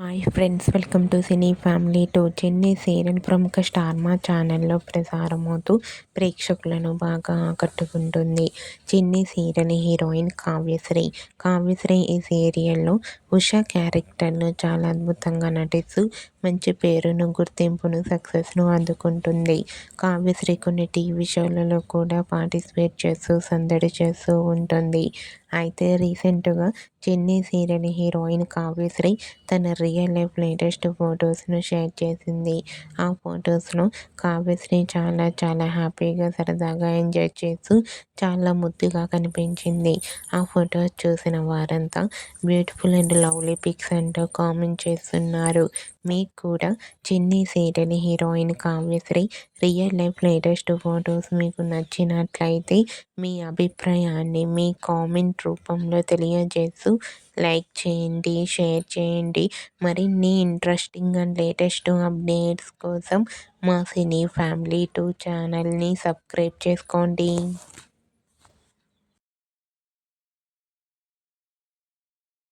Hi friends, welcome to cine family two. చిన్ని serial ప్రముఖ star మా ఛానల్లో ప్రసారమవుతూ ప్రేక్షకులను బాగా ఆకట్టుకుంటుంది. చిన్ని సీరియల్ హీరోయిన్ కావ్యశ్రీ. కావ్యశ్రీ ఈ సీరియల్లో ఉషా క్యారెక్టర్ను చాలా అద్భుతంగా నటిస్తూ మంచి పేరును, గుర్తింపును, సక్సెస్ను అందుకుంటుంది. కావ్యశ్రీ కొన్ని టీవీ షోలలో కూడా పార్టిసిపేట్ చేస్తూ సందడి చేస్తూ ఉంటుంది. అయితే రీసెంట్గా చిన్ని సీరియల్ హీరోయిన్ కావ్యశ్రీ తన రియల్ లైఫ్ లేటెస్ట్ ఫొటోస్ను షేర్ చేసింది. ఆ ఫొటోస్లో కావ్యశ్రీ చాలా చాలా హ్యాపీగా, సరదాగా ఎంజాయ్ చేస్తూ చాలా ముద్దుగా కనిపించింది. ఆ ఫొటోస్ చూసిన వారంతా బ్యూటిఫుల్ అండ్ లవ్లీ పిక్స్ అంటూ కామెంట్ చేస్తున్నారు. మీకు కూడా చిన్ని serial heroine Kavyasri real life latest photos మీకు నచ్చినట్లయితే మీ అభిప్రాయాన్ని మీ కామెంట్ రూపంలో తెలియజేస్తూ లైక్ చేయండి, షేర్ చేయండి. మరిన్ని ఇంట్రెస్టింగ్ అండ్ లేటెస్ట్ అప్డేట్స్ కోసం మా సినీ ఫ్యామిలీ 2 ఛానల్ని సబ్స్క్రైబ్ చేసుకోండి.